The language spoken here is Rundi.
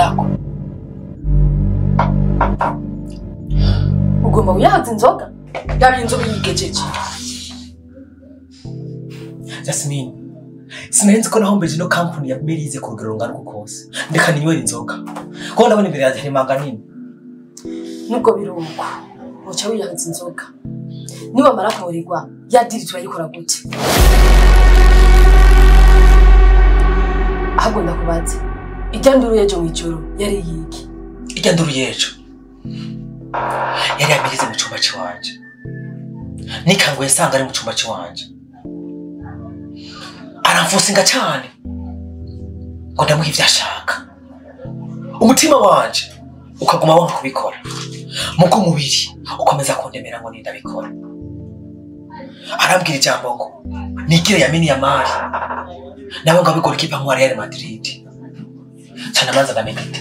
yako. Ugomba uyahaza inzoga? Yabi inzoga yigejeje. Jasmine, sinenze ko nahombeje no company ya Merize ku rugero rungana kose. Ndeka ninywera inzoga. Ko ndabona imbere yaje rimanga nini. Nubwo biruko, uca wiyahaza inzoga. Niba mara kurirwa, yadiritwa yikora gute? Ahubwo ndakubaze. Iryanduru yejo mwijoro yari yiki? Iryanduru yejo yari Merize mu cyumba cy'wanje. Nikanguye sanga ari mu cyumba cy'wanje. Aramfusinga cyane ngo ndamuha ivyo ashaka. Umutima wanje ukaguma wanga kubikora, muko mubiri ukomeza kundemera ngo ndabikora. Arambwira ijambo ngo nigire Lamine Yamal nawe ngo abigora ikipa mu Real Madrid. Cyane manza ndamedita